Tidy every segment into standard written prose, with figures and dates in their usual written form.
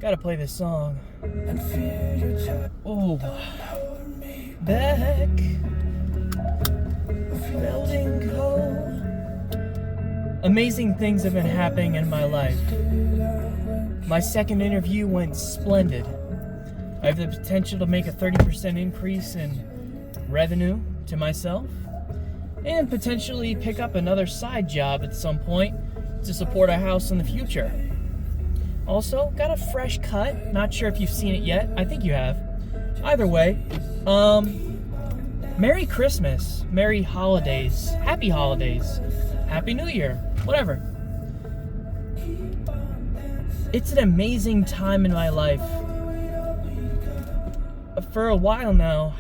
Gotta play this song. Oh, back, building cold. Amazing things have been happening in my life. My second interview went splendid. I have the potential to make a 30% increase in revenue to myself and potentially pick up another side job at some point to support a house in the future. Also, got a fresh cut. Not sure if you've seen it yet. I think you have. Either way, Merry Christmas, Merry Holidays, Happy Holidays, Happy New Year, whatever. It's an amazing time in my life. For a while now,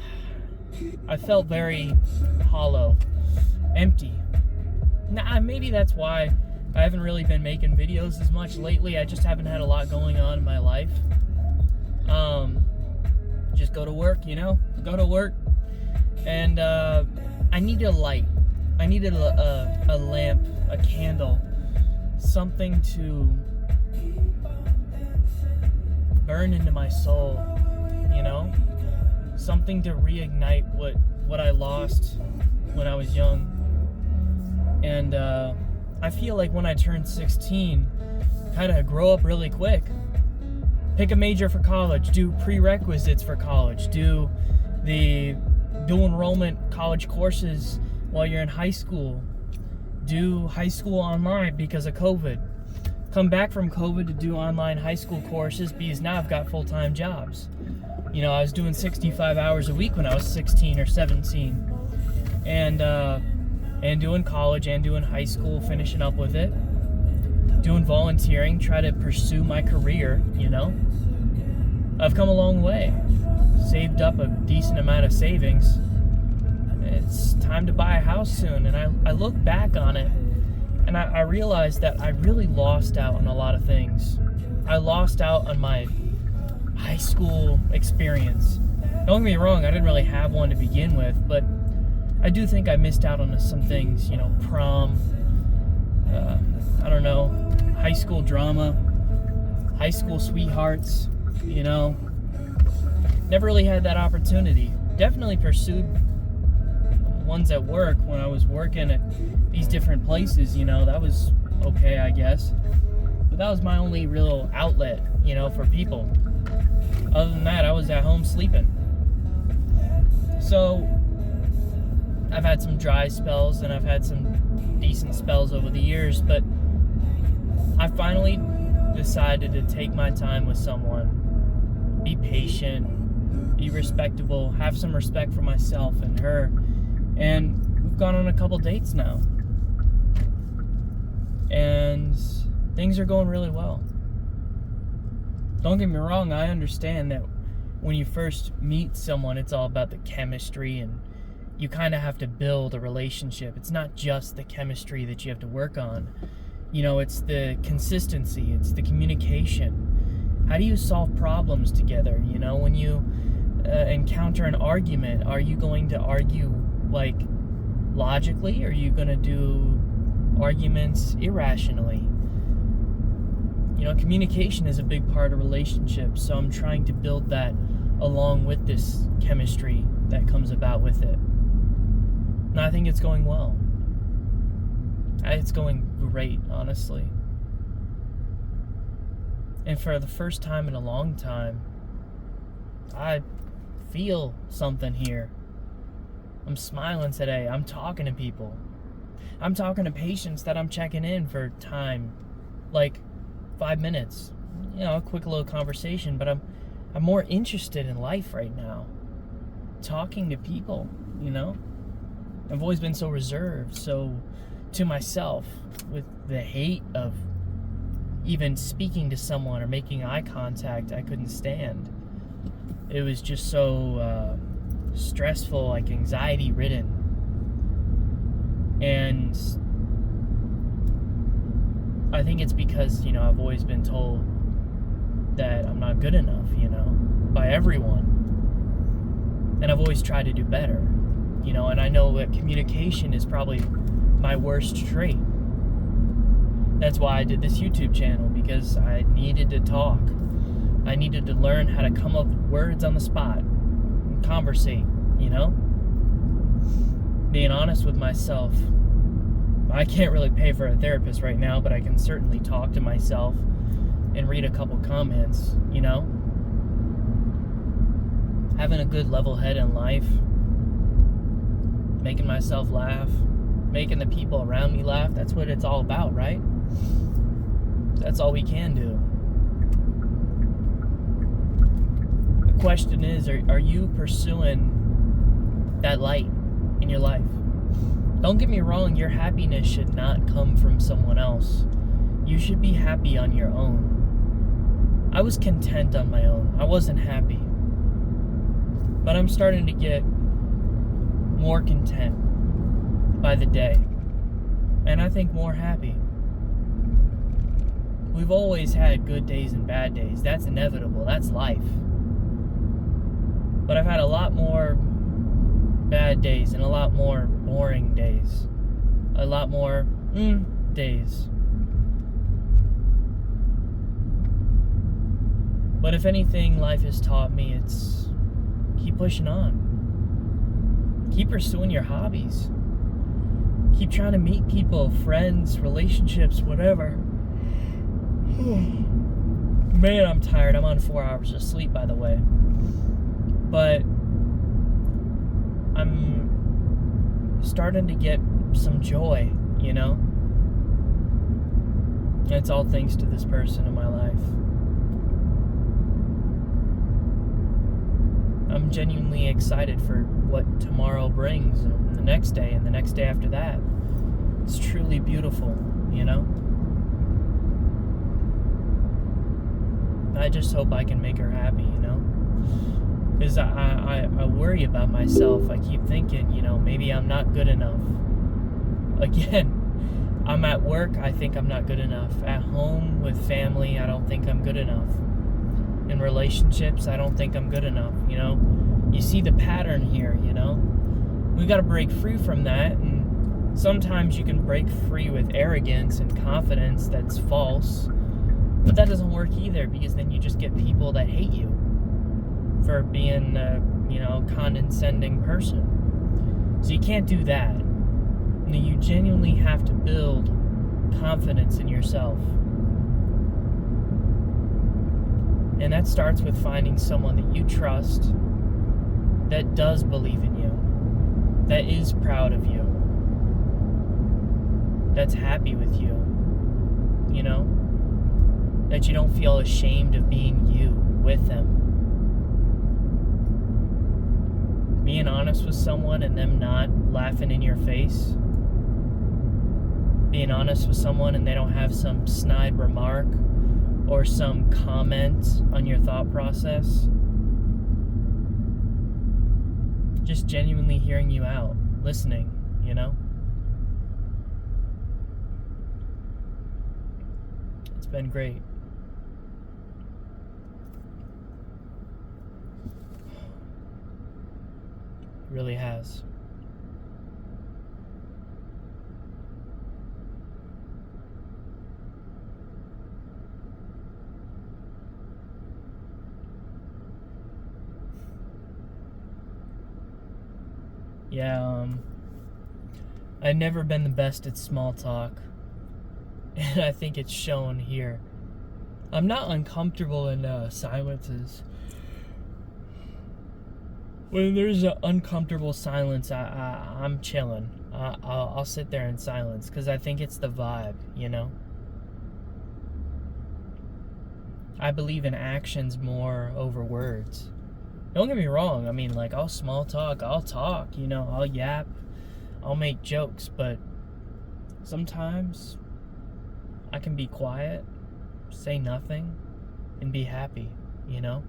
I felt very hollow, empty. Nah, maybe that's why I haven't really been making videos as much lately. I just haven't had a lot going on in my life. Just go to work, go to work. And I needed a light. I needed a lamp, a candle, something to burn into my soul, something to reignite what I lost when I was young. And I feel like when I turned 16, kind of grow up really quick. Pick a major for college, do prerequisites for college, do the dual enrollment college courses while you're in high school, do high school online because of COVID. Come back from COVID to do online high school courses because now I've got full-time jobs. I was doing 65 hours a week when I was 16 or 17. And doing college and doing high school, finishing up with it. Doing volunteering, try to pursue my career, I've come a long way. Saved up a decent amount of savings. It's time to buy a house soon. And I look back on it, and I realized that I really lost out on a lot of things. I lost out on my high school experience. Don't get me wrong, I didn't really have one to begin with, but I do think I missed out on some things, prom, high school drama, high school sweethearts, Never really had that opportunity. Definitely pursued ones at work when I was working at these different places, that was okay, I guess. But that was my only real outlet, for people. Other than that, I was at home sleeping. So I've had some dry spells and I've had some decent spells over the years, but I finally decided to take my time with someone, be patient, be respectable, have some respect for myself and her, and we've gone on a couple dates now. And things are going really well. Don't get me wrong, I understand that when you first meet someone, it's all about the chemistry and you kind of have to build a relationship. It's not just the chemistry that you have to work on. It's the consistency, it's the communication. How do you solve problems together? When you encounter an argument, are you going to argue logically? Or are you going to do arguments irrationally? Communication is a big part of relationships, so I'm trying to build that along with this chemistry that comes about with it. And I think it's going well. It's going great, honestly. And for the first time in a long time, I feel something here. I'm smiling today. I'm talking to people. I'm talking to patients that I'm checking in for time, 5 minutes. A quick little conversation, but I'm more interested in life right now. Talking to people, I've always been so reserved, so to myself, with the hate of even speaking to someone or making eye contact. I couldn't stand. It was just so stressful, anxiety ridden. And I think it's because, I've always been told that I'm not good enough, by everyone. And I've always tried to do better, and I know that communication is probably my worst trait. That's why I did this YouTube channel, because I needed to talk. I needed to learn how to come up with words on the spot and conversate, you know? Being honest with myself. I can't really pay for a therapist right now, but I can certainly talk to myself and read a couple comments, you know? Having a good level head in life, making myself laugh, making the people around me laugh, that's what it's all about, right? That's all we can do. The question is, are you pursuing that light in your life? Don't get me wrong, your happiness should not come from someone else. You should be happy on your own. I was content on my own. I wasn't happy. But I'm starting to get more content by the day. And I think more happy. We've always had good days and bad days. That's inevitable. That's life. But I've had a lot more bad days and a lot more boring days. A lot more days. But if anything life has taught me, it's keep pushing on. Keep pursuing your hobbies. Keep trying to meet people, friends, relationships, whatever. Man, I'm tired. I'm on 4 hours of sleep, by the way. But I'm starting to get some joy, you know? And it's all thanks to this person in my life. I'm genuinely excited for what tomorrow brings, and the next day, and the next day after that. It's truly beautiful, you know? I just hope I can make her happy, you know? Because I worry about myself. I keep thinking, you know, maybe I'm not good enough. Again, I'm at work, I think I'm not good enough. At home with family, I don't think I'm good enough. In relationships, I don't think I'm good enough, you know? You see the pattern here, you know? We got to break free from that, and sometimes you can break free with arrogance and confidence that's false, but that doesn't work either, because then you just get people that hate you for being a, you know, condescending person. So you can't do that. You genuinely have to build confidence in yourself. And that starts with finding someone that you trust, that does believe in you, that is proud of you, that's happy with you, you know? That you don't feel ashamed of being you with them. Being honest with someone and them not laughing in your face. Being honest with someone and they don't have some snide remark or some comment on your thought process. Just genuinely hearing you out, listening, you know? It's been great. It really has. Yeah, I've never been the best at small talk, and I think it's shown here. I'm not uncomfortable in silences. When there's an uncomfortable silence, I'm chilling. I'll sit there in silence, because I think it's the vibe, you know? I believe in actions more over words. Don't get me wrong, I mean, like, I'll small talk, I'll talk, you know, I'll yap, I'll make jokes, but sometimes I can be quiet, say nothing, and be happy, you know?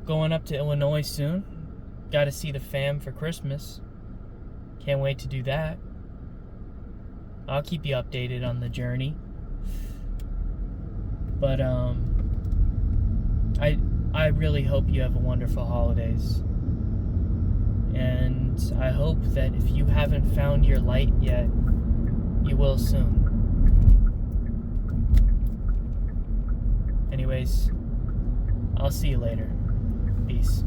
Going up to Illinois soon. Got to see the fam for Christmas. Can't wait to do that. I'll keep you updated on the journey. But I really hope you have a wonderful holidays. And I hope that if you haven't found your light yet, you will soon. Anyways, I'll see you later. Peace.